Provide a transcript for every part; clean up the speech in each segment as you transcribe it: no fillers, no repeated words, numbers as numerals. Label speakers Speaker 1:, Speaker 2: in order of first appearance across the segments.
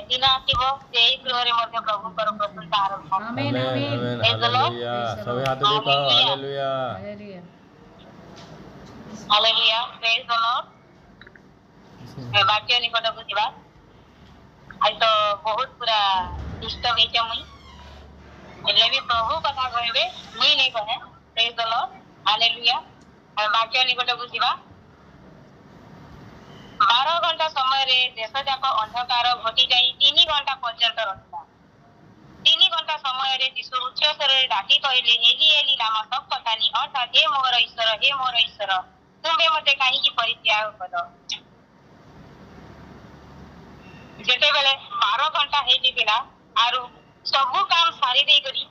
Speaker 1: दिन आसब से गृह में प्रभुकर प्रसन्नता आरंभ
Speaker 2: आमेन आमेन
Speaker 3: हालेलुया सभी हाथ दे कहो hallelujah
Speaker 2: hallelujah
Speaker 1: hallelujah praise the Lord वाक्य निकट को जीवा आज तो बहुत पूरा डिस्टर्ब होइछ मुई एले भी प्रभु कथा कहबे मुई नहीं कहे प्रेज द लॉर्ड हालेलुया वाक्य निकट को जीवा 12 घंटा समय रे देश जाक अंधकार घटी जाई 3 घंटा पर्यंत रहिला 3 घंटा समय रे यीशु उच्च स्वरे डाकी कहले एली एली लामा सबकथानी अर्थात हे मोर ईश्वर तुमे मते काहे की परित्याग कलो जेते बेले 12 घंटा हे दिला आरु सब काम सारी देई करी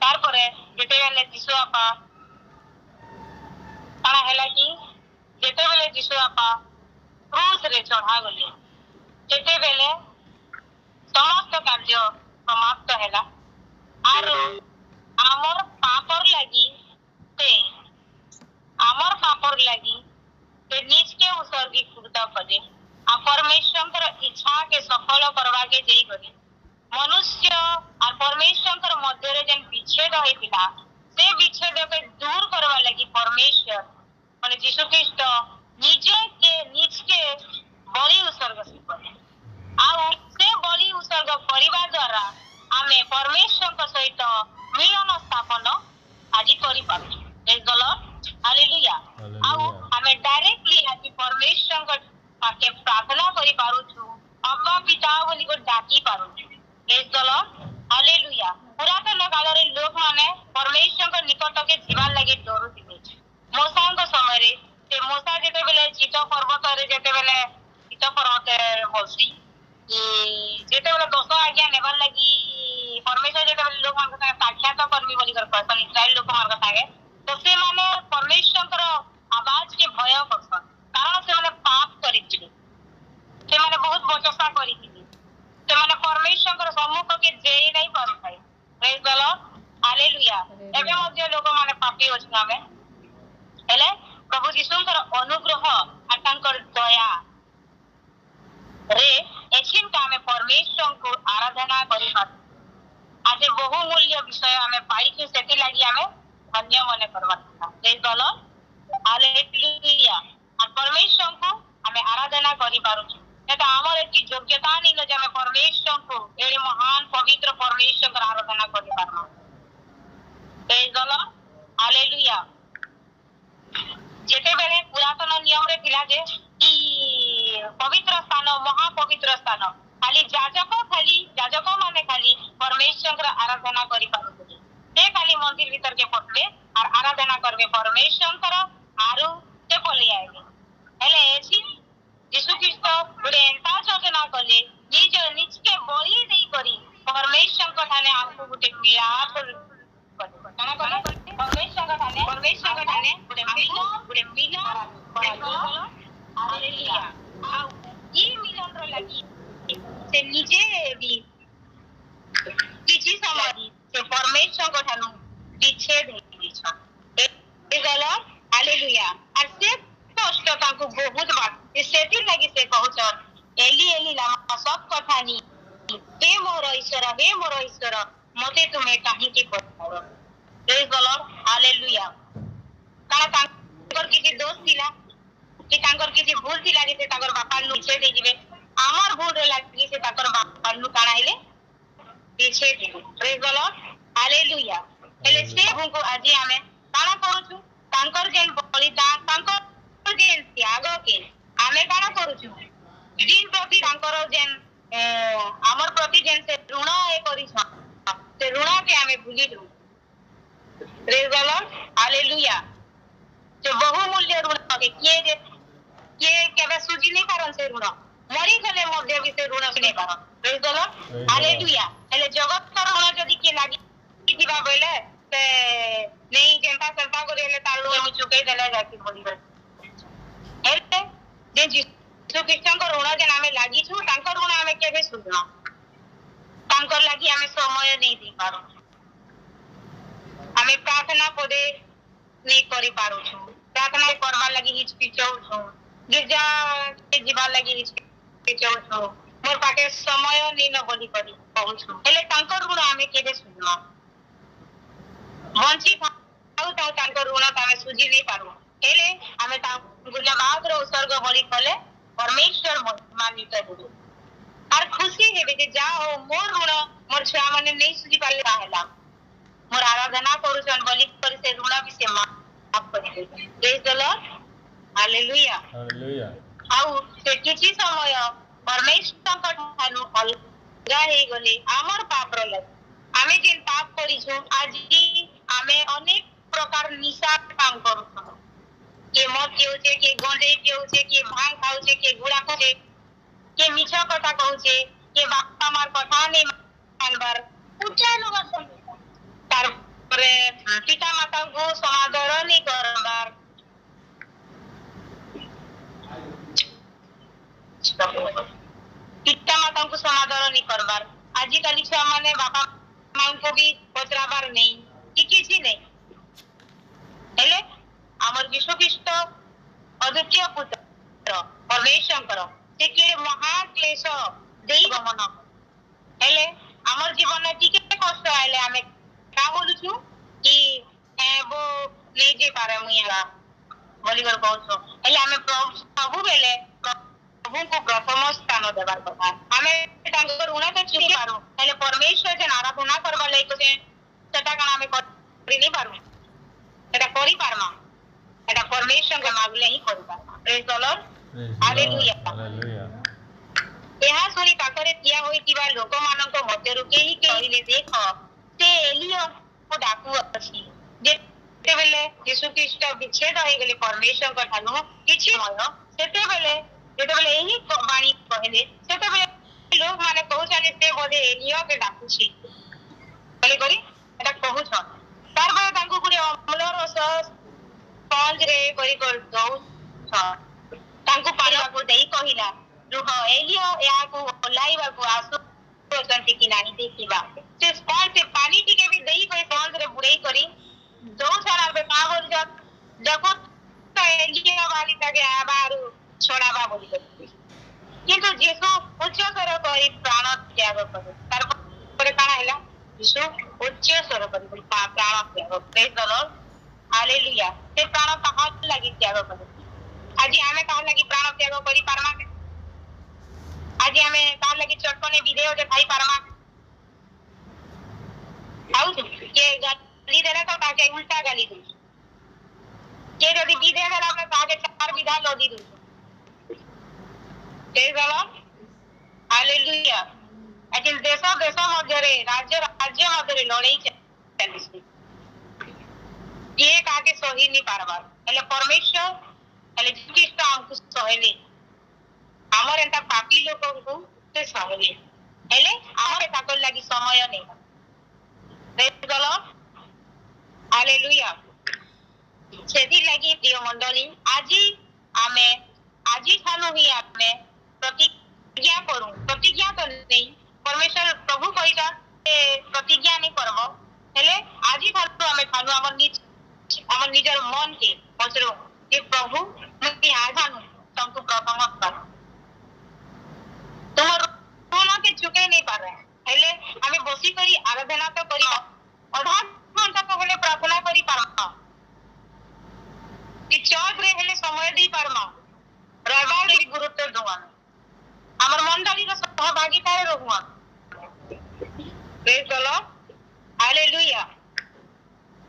Speaker 1: तार परे जेते बेले यीशु आपा ताना हैला की जेते बेले यीशु आपा क्रूस रे चढ़ा गले जेते बेले समस्त कार्य समाप्त हैला आरु आमर पापर लागी ते निज के उत्सर्गीकृत करे आ परमेश्वर इच्छा के सफल करवा के जेई गले मनुष्य और परमेश्वर मध्य रे जेन विच्छेद होइतिला से विच्छेद के दूर करवा लगी परमेश्वर माने यीशु ख्रीष्ट निज के बलि उत्सर्ग करे आ से बलि उत्सर्ग परिवा द्वारा आमे परमेश्वर के सहित मिलन स्थापन आज करि पाबे प्रेज द लॉर्ड हालेलुया आ आमे डायरेक्टली आज परमेश्वर के पाके प्रार्थना करि पारु छु अब्बा पिता बोली को डाकी पारु प्रेज द लॉर्ड हालेलुया पुरातन काल रे लोक माने परमेश्वर के निकट के जीवन लगे डरू दिबे मूसा के समय रे से मूसा जेते बेले चित पर्वत रे जेते बेले चित पर्वत होसी जेते बेले 10 आज्ञा नेबर लगी परमेश्वर जेते बेले लोक मान के साक्षात करमी बोली कर कहसन इस्राएल लोक मान के संगे तो से माने परमेश्वर आवाज के भय करसन कारण से माने पाप करिथिले से माने बहुत बचसा करिथिले से माने परमेश्वर सम्मुख के जेई नहीं पारु थाई प्रेज द लॉर्ड हालेलुया एबे मध्ये लोक माने पापी होछना में हेले प्रभु यीशुंकर अनुग्रह आतांकर दया रे एचिन का हमें परमेश्वर को आराधना करि पात आज बहुमूल्य विषय हमें पाई के सेति लागि हमें धन्य मने करबा प्रेज द लॉर्ड हालेलुया और परमेश्वर को हमें आराधना करि पारु एटा हमर एक योग्यता नहीं न जे हमें परमेश्वर को एड़े महान पवित्र परमेश्वर को आराधना करि पारमा प्रेज द लॉर्ड हालेलुया जेते बेले पुरातन नियम रे थिला जे ई पवित्र स्थान महापवित्र स्थान खाली जाजक माने खाली परमेश्वर आराधना करि पारुथि से खाली मंदिर भीतर के पड़ले और आराधना करबे परमेश्वर आरु से पले आइले हेले एछि यीशु ख्रीष्ट गुडे एंता योजना कले निज के बलि देई करी परमेश्वर को ठाने हमको गुटे मिलाप परमेश्वर का ठाने गुटे मिलन हालेलुया आ ई मिलन रो लगी से निजे भी किछि समय से परमेश्वर को ठानु विच्छेद हेई छ ए गला हालेलुया और से कष्ट ताको बहुत बात सेति लागि से कहउछ एली एली लामा सब कथानी हे मोर ईश्वर मते तुमे काहे की पठाओ प्रेज द लॉर्ड हालेलुया काना तांकर किछि दोष थिला कि तांकर किछि भूल थिला कि से तांकर बापा नु छे दे दिबे आमार भूल रे लागि से तांकर बापा नु काना आइले पीछे दिबे प्रेज द लॉर्ड हालेलुया एले से हमको आजि हमें काना करूछु तांकर जेन बलिदान तांकर जेन त्याग के हमें काना करूछु दिन प्रति तांकर जेन हमर प्रति जेन से ऋण ए करी छ से ऋण के हमें भूली दू प्रेज द लॉर्ड हालेलुया जो बहुमूल्य ऋण के के केबे सुजी नहीं पारन से ऋण मरी गले मध्ये भी से ऋण नहीं पारन प्रेज द लॉर्ड हालेलुया एले जगत का ऋण जदी के लागि दिबा बोले से नहीं जेंता संता को देले ताळू हम चुके देले जाकी बोली एले जे यीशु ख्रीष्ट को ऋण जे नामे लागि छु तांकर ऋण हमें केबे सुधना तांकर लागि हमें समय नहीं दी पारो हमें प्रार्थना पदे नहीं करि पारो छु प्रार्थना करबा लागि हिचकिचाउ छु गिरजा के जीवा लागि हिचकिचाउ छु मोर पाके समय नीन बोली करी कहूछु हेले तांकर ऋण आमे केबे सुनना बंची थाउ ताउ तांकर ऋण तामे सुझी नहीं पारू हेले आमे तांको जवाब रो उत्सर्ग बोली कले परमेश्वर मानित हेबे और खुशी हेबे जे जाओ मोर ऋण मोर छुआ माने नहीं सुझी पाले काहेला मोर आराधना करूछन बोली करी से ऋण विषय माफ करी दे praise the Lord hallelujah
Speaker 3: hallelujah
Speaker 1: आउ से किछि समय परमेश्वर ठानु अलगा हे गले आमर पाप रो लग आमे जेन पाप करिछु आजि आमे अनेक प्रकार निशा काम करू के मद केउचे के गोंडे केउचे के भांग खाउचे के गुड़ा खाउचे के मिछा कथा कहउचे के बापा मार कथा नै मानबार पूजा लोग तार परे पिता माता को समादर नै करबार पिता माता को समादर नहीं करबार आज काली छुआ माने बापा मां को भी पचराबार नहीं कि किछि नहीं हेले हमर विश्व ख्रीष्ट अद्वितीय पुत्र परमेश्वर से के महा क्लेश देई गमन हेले हमर जीवन में टिके कष्ट आले हमें का बोलुछु कि वो ले जे पारे मुइला बोली कर कहछो हेले हमें प्रभु बेले प्रभु को प्रथम स्थान देबार कथा हमें तांकर ऋण तो चुकी पारू हेले परमेश्वर जे आराधना करबा लई को से सेटा काना हमें करि नहीं पारू एटा करि पारमा एटा परमेश्वर के मागले ही करि पारमा praise the Lord hallelujah
Speaker 3: hallelujah
Speaker 1: एहा सुनी पाखरे किया होई किबा लोक मानक मध्यरु केही कहिले देख से एलियो को डाकू अछि जेते बेले यीशु ख्रीष्ट विच्छेद होई गेले परमेश्वर को ठानु किछि समय सेते बेले एही वाणी कहले सेते बेले लोग माने कहउछाले से बोधे एलियो के डाकू छी बोले करी एटा कहउछ तार बारे तांको गुरे अमल रस स्पंज रे करी कर दउ तांको पाला को देई कहिला रुह एलियो या को लाइवा को आसु संति कि नानी देखिबा से स्पंज से पानी टिके भी देई कोई स्पंज रे बुरेई करी दो सारा बे का बोल जा देखो तो एलियो वाली ताके आबारु छोड़ाबा बोली करती किंतु जेसु उच्च स्वर करी प्राण त्याग करे तार परे काना हैला यीशु उच्च स्वर करी प्राण त्याग प्रेज द लॉर्ड हालेलुया से प्राण कहां लगी त्याग करे आज हमें कहां लगी प्राण त्याग करी पारमा आज हमें कहां लगी चटकने वीडियो जे खाई पारमा आउ के गाली देला तो ताके उल्टा गाली दे के यदि विधे देला अपने ताके चार विधा लोदी दे प्रेज द लॉर्ड हालेलुया अजिन देश मध्य राज्य मध्य लड़ाई चलिछि ये काके सही नहीं पारबार हेले परमेश्वर हेले ख्रीष्ट हमको सहले हमर एंता पापी लोक को से सहले हेले हमर ताकर लागि समय नहीं प्रेज द लॉर्ड हालेलुया सेदी लागि प्रिय मंडली आजी ठानु ही आमे प्रतिज्ञा करू प्रतिज्ञा तो नहीं परमेश्वर प्रभु कहिता प्रतिज्ञा नहीं करबो हेले आजी ठानु हमें ठानु हमर निजर मन के पचरो कि प्रभु मुझे आधानु तुमको प्रथम कर तुमर कोना के चुके नहीं पार हेले हमें बसी करी आराधना तो करी आधा घंटा तो बोले प्रार्थना करी पारमा कि चौक रे हेले समय दी पारमा रविवार के गुरुत्व दुआ हमर मंडली रो सहभागिता रे रहुआ प्रेज द लॉर्ड हालेलुया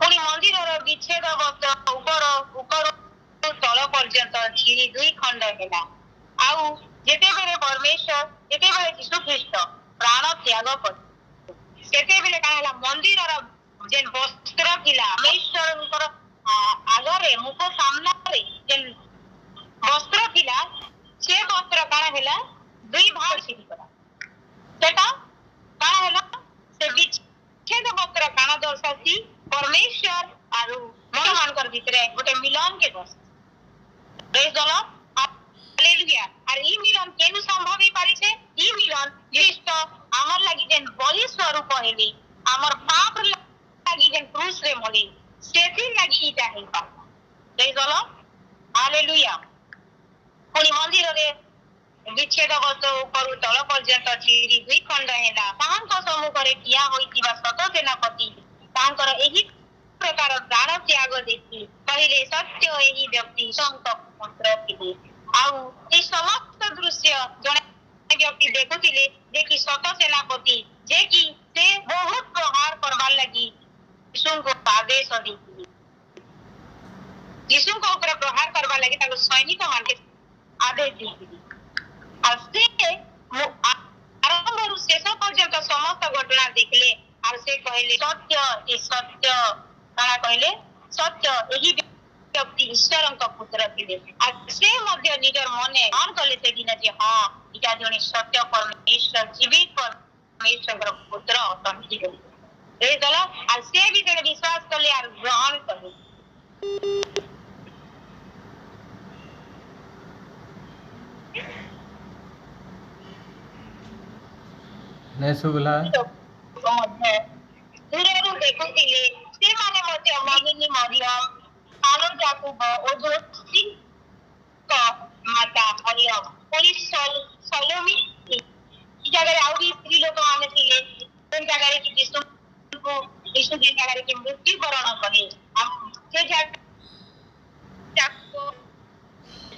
Speaker 1: पुनी मंदिर रो विच्छेद वस्त्र ऊपर तल पर्यंत छिरी दुई खंड हेला आउ जेते बेले परमेश्वर जेते बेले यीशु ख्रीष्ट प्राण त्याग कर सेते बेले का हला मंदिर रो जेन वस्त्र थिला परमेश्वर आगरे मुख सामना रे जेन वस्त्र थिला से वस्त्र काना हेला दुई भाग छिड़ी करा सेटा काना हेला से विच्छेद वस्त्र काना दर्शासी परमेश्वर आरु भगवान कर भितरे गोटे मिलन के दर्श प्रेज द लॉर्ड हालेलुया और ई मिलन केनु संभव ही पारी छे ई मिलन ख्रीष्ट हमर लागि जेन बलि स्वरूप हेली हमर पाप लागि जेन क्रूस रे मली सेथि लागि इटा हे पा प्रेज द लॉर्ड हालेलुया पुनी मंदिर रे विच्छेद गत उपरु तल पर्यंत चिरी दुई खंड हेला तांको सम्मुखरे ठिया होइतिबा सत सेनापति तांकर एही प्रकार प्राण त्याग देखि पहिले सत्य एही व्यक्ति संत पुत्र थिले आउ ए समस्त दृश्य जने व्यक्ति देखुथिले देखि सत सेनापति जे कि से बहुत प्रहार करबार लगी यीशु को आदेश दिथिले यीशु को ऊपर प्रहार करबार लगी ताको सैनिक मान के आदेश दिथिले से आरंभରୁ शेष पर्यंत समस्त घटना देखले और से कहले सत्य ए सत्य काना कहले सत्य एही व्यक्ति ईश्वरଙ୍କ पुत्र थिले आ से मध्य निजर मने मान कले से दिन जे हां इटा जणी सत्य परमेश्वर जीवित परमेश्वरଙ୍କ पुत्र अतंती ए दला आ से भी जने विश्वास कले और ग्रहण कले
Speaker 3: नहीं सुबला
Speaker 1: दूरରୁ ଦେଖୁଥିଲେ ସେମାନେ ମଧ୍ୟ ମଗିନି ମରିୟମ ଆଲୋ ଯାକୁବ ଓ ଯୋସିଙ୍କ ମାତା ମରିୟମ ପୁଣି ସଲୋମୀ ଏ ଜାଗାରେ ଆଉ ବି ସ୍ତ୍ରୀ ଲୋକମାନେ ଥିଲେ ସେ ଜାଗାରେ କି ଯୀଶୁ ଯେ ଜାଗାରେ କି ମୃତ୍ୟୁବରଣ କଲେ ସେ ଯାକୁ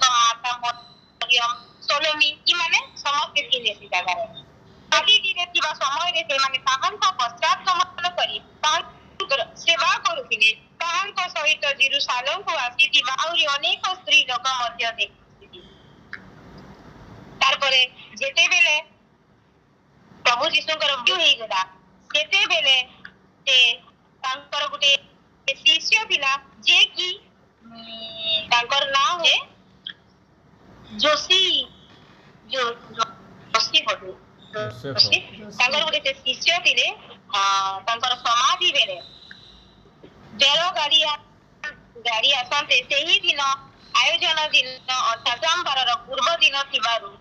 Speaker 1: ମାତା ମରିୟମ ସଲୋମୀ ଏମାନେ ସମସ୍ତେ ଥିଲେ ସେ ଜାଗାରେ आदि दिने थिबा समय रे सेमाने ताहांका पश्चात गमन करी ताहांकर सेवा करुथिले ताहांका सहित जेरुसालेम को आसी थिबा आउरी अनेक स्त्री लोक मध्य देखिथिले तार परे जेते बेले प्रभु यीशुଙ୍କର मृत्यु हेई गला सेते बेले से तांकर गुटे शिष्य थिला जे कि तांकर नाम है जोशी बोलू तांकर गोटे शिष्य थिले तांकर समाधि बेले बेल गाड़ी आसते सेही दिन आयोजन दिन अर्थात सोमवार पूर्व दिन थिबारु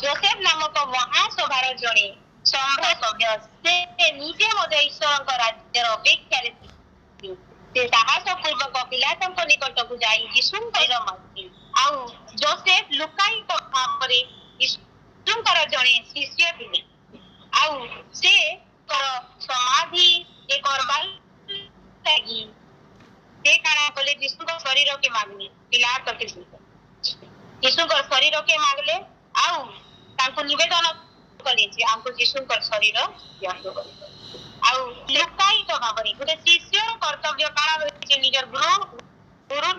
Speaker 1: जोसेफ नामक महासभार जणे सम्भ्र सभ्य से निजे मध्य ईश्वरଙ୍କ राज्यर अपेक्षा से साहस पूर्वक पिलातଙ୍କ निकटକୁ ଯାଇ ଯୀଶୁଙ୍କର ମାଗିଲେ ଆଉ जोसेफ लुकायित भाବରେ यीशुଙ୍କର जणे शिष्य थिले आउ से समाधि ए करबाल लागि से काना कले यीशुଙ୍କ शरीर के मागले पिलात के यीशुଙ୍କ शरीर के मागले आउ तांको निवेदन कले जे हमको यीशुଙ୍କ शरीर दियंतो आउ लुकायित भाବରେ गोटे शिष्य कर्तव्य काना होइছে निजर गुरु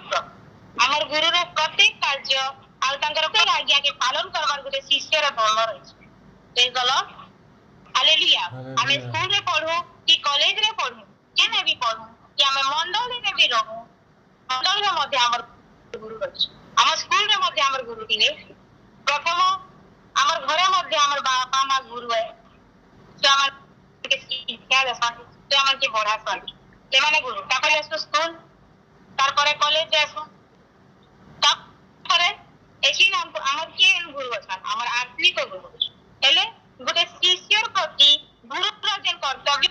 Speaker 1: हमर गुरुर प्रत्येक कार्य आ तांकर कोई आज्ञा के पालन करबार गोटे शिष्यर धर्म रहिছে प्रेज द लॉर्ड हालेलुया हमें स्कूल रे पढू कि कॉलेज रे पढू केने भी पढू कि हमें मंडल रे भी रहू मंडल रे मध्य हमर गुरु रहिছে हमर स्कूल रे मध्य हमर गुरु थिले प्रथम हमर घरे मध्य हमर बापा मां गुरु है जो हमर के शिक्षा देसन जो हमर के पढ़ा सन ते माने गुरु तापर स्कूल तार परे कॉलेज जासु तापर एकी नाम हमर के गुरु अछन हमर आत्मिक गुरु हेले गोटे शिष्यर प्रति गुरुर जे कर्तव्य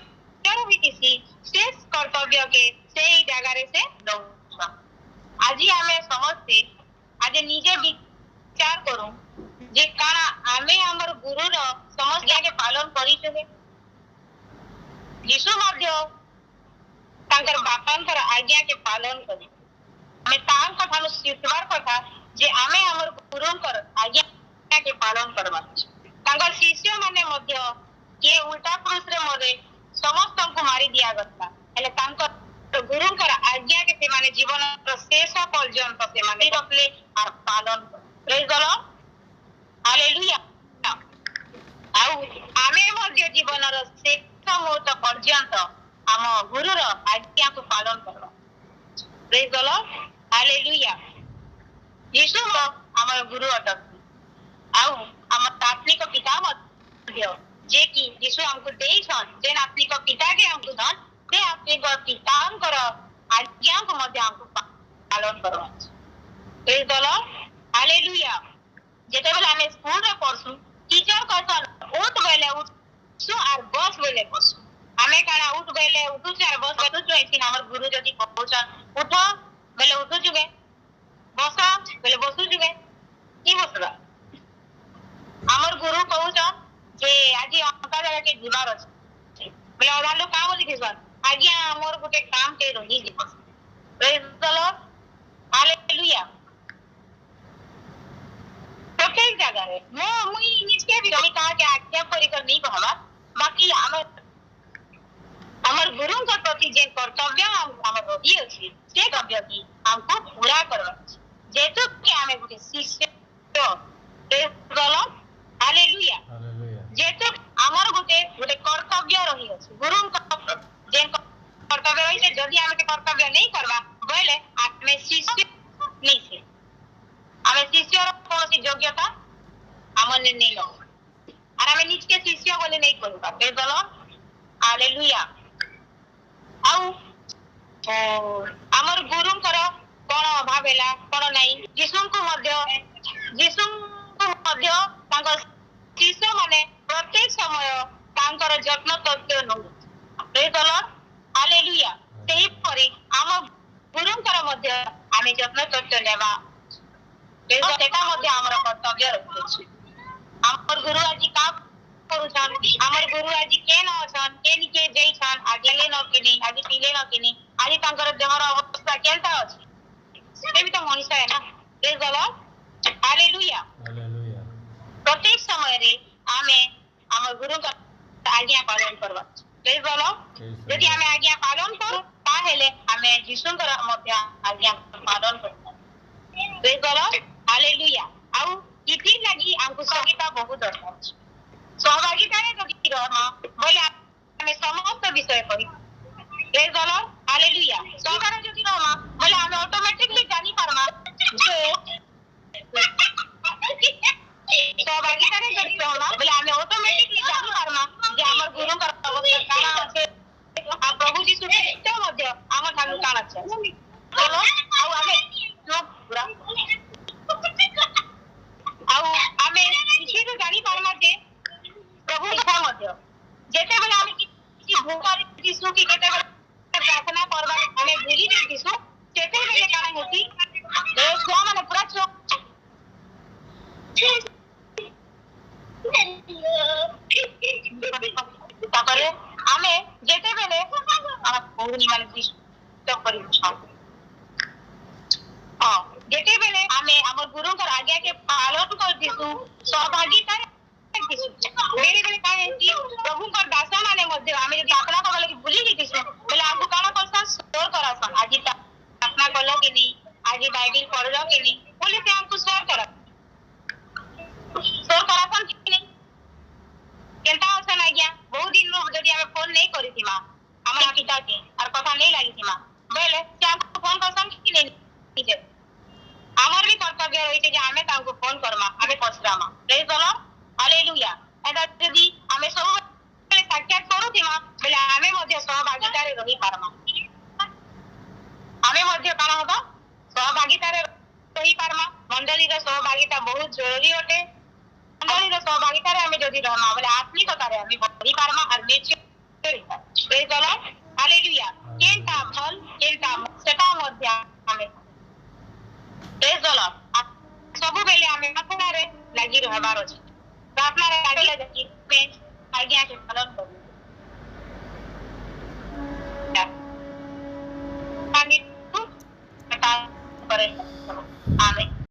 Speaker 1: होइतिसी शेष कर्तव्य के सेही जगह रे से दउ आज हमें समझते आज निजे विचार करू जे काना हमें हमर गुरुर समस्त के पालन करी छे यीशु मध्य तांकर बापांकर आज्ञा के पालन करी हमें तांक कथानु सिखबार कथा जे हमें हमर गुरुंकर आज्ञा के पालन करबा तांकर शिष्य माने मध्य के उल्टा क्रूस रे मरे समस्त को मारी दिया गता हेले तांकर गुरुंकर आज्ञा के से माने जीवन शेष पर्यंत से माने रखले और पालन प्रेज द लॉर्ड हालेलुया आउ हमें मध्य जीवन शेष मुहूर्त पर्यंत हम गुरुर आज्ञा को पालन करबा प्रेज द लॉर्ड हालेलुया यीशु हमर गुरु अटक आउ हमर आत्मिक पिता मध्य जे कि यीशु हमको देछन जे आत्मिक पिता के हमको धन से आत्मिक पितांकर आज्ञा को मध्य हमको पालन करबा प्रेज द लॉर्ड हालेलुया जेते बेला हमें स्कूल रे पढ़सु टीचर कहसन उठ बेले उठ सु आर बस बेले बस हमें काना उठ बेले उठु चार बस बेतु जोइसिन हमर गुरु जदी कहउछन उठ बेले उठु जुगे ବସ ବୋଲେ ବସୁଥିବେ କି ବସବା ଆମର ଗୁରୁ କହୁଛନ୍ ଯେ ଆଜି ଅଙ୍କା ଜାଗାକେ ଯିବାର ଅଛି ବୋଲେ ଅଧା ଲୋକ କାଁ ବୋଲି ଥିସନ୍ ଆଜ୍ଞା ଆମର ଗୋଟେ କାମ ଟେ ରହିଯିବ ପ୍ରେଜ ଦ ଲର୍ଡ ହାଲେଲୁୟା ପ୍ରତ୍ୟେକ ଜାଗାରେ ମୁଇଁ ନିଜକେ ବି ରହି କାହାକେ ଆକ୍ଷେପ କରିକରି नहीं कहवा बाकी हमर गुरुଙ୍କ प्रति जे कर्तव्य हमर रही अछि से कर्तव्य की हमको पूरा करवा जेतु के हमें गुटे शिष्य हालेलुया
Speaker 3: हालेलुया
Speaker 1: जेतु हमर गुटे कर्तव्य रही अछि गुरुଙ୍କ जे कर्तव्य रही से जदी हमें कर्तव्य नहीं करवा बोले हमें शिष्य नहीं से हमें शिष्यर कौन योग्यता हमने नहीं लो और हमें निज के शिष्य बोले नहीं करूँगा प्रेज द लॉर्ड हालेलुया आउ हमर गुरुଙ୍କର कोन अभाव हैला कोन नहीं यीशुଙ୍କୁ ମଧ୍ୟ तांकर शिष्य माने प्रत्येक समय तांकर यत्न तत्व नो प्रेज द लॉर्ड हालेलुया सेही परी हम गुरुଙ୍କର ମଧ୍ୟ ଆମେ ଯତ୍ନ तत्व नेबा सेटा ମଧ୍ୟ हमर कर्तव्य अछि हमर गुरु आज का करूछन हमर गुरु आज के न अछन के निके जैछन आगे ले न किनी आज पीले न किनी आज तांकर देहर अवस्था केनता अछि से भी तो मनुष्य है ना praise the Lord hallelujah
Speaker 3: hallelujah
Speaker 1: प्रत्येक समय रे आमे हमर गुरु का आज्ञा पालन करबा प्रेज द लॉर्ड यदि हमें आज्ञा पालन करू ताहेले हमें यीशुଙ୍କର ମଧ୍ୟ आज्ञा पालन करबा प्रेज द लॉर्ड हालेलुया आउ इति लागि हमको सहभागिता बहुत दरकार अछि सहभागिता रे जदि रहना बोले हमें समस्त विषय पढ़ी प्रेज द लॉर्ड हालेलुया सहभागिता जदि रहना बोले हमें ऑटोमेटिकली जानी पारमा जे सहभागिता रे जदि रहना बोले हमें ऑटोमेटिकली जानी पारमा जे हमर गुरुଙ୍କର अवस्था काना আছে आ प्रभु यीशु ख्रीष्ट ମଧ୍ୟ हमर ठानु काना আছে चलो आउ हमें पूरा आउ आमे किछि तो जानी पारमा जे प्रभु इच्छा मध्य जेते बेले आमे किछि भूखारी दिसु कि केते बेले प्रार्थना करबा हमें भूली दे दिसु केते बेले काना होती ए छुआ माने पूरा छुआ तापरे आमे जेते बेले आ भूनी माने दिसु तो करि छा हां जेते बेले आमे हमर गुरुଙ୍କର आज्ञा के पालन कर दिसु सहभागिता दिसु बेरे बेरे काय कि प्रभुଙ୍କର दास माने मध्ये आमे यदि अपना को बोले कि भूली दिसु बोले हमको काना करसन स्टोर करासन आज अपना कलो कि नहीं आज बाइबल पढ़लो कि नहीं बोले से हमको स्टोर करासन कि नहीं केनता असन आज्ञा बहुत दिन रो जदि हमें फोन नहीं करितिमा हमरा पिता के और कथा नहीं लागितिमा बोले से हमको फोन करसन कि नहीं हमर भी कर्तव्य रही जे हमें तांको फोन करमा हमें पछरामा प्रेज द लॉर्ड हालेलुया एदा यदि हमें सब साक्षात करूथिमा बोले हमें मध्ये सहभागिता रे रही पारमा हमें मध्ये काना होबा सहभागिता रे रही पारमा मंडली रे सहभागिता बहुत जरूरी होते मंडली रे सहभागिता रे हमें जदी रहना बोले आत्मिकता रे हमें रही पारमा और nature praise the Lord hallelujah केनता फल केनता सेटा मध्ये हमें प्रेज द लॉर्ड सब बेले हमें प्रार्थना रे लागि रहबार अछि प्रार्थना रे लागि लागि पे आज्ञा के पालन करू आगे तो करे आमेन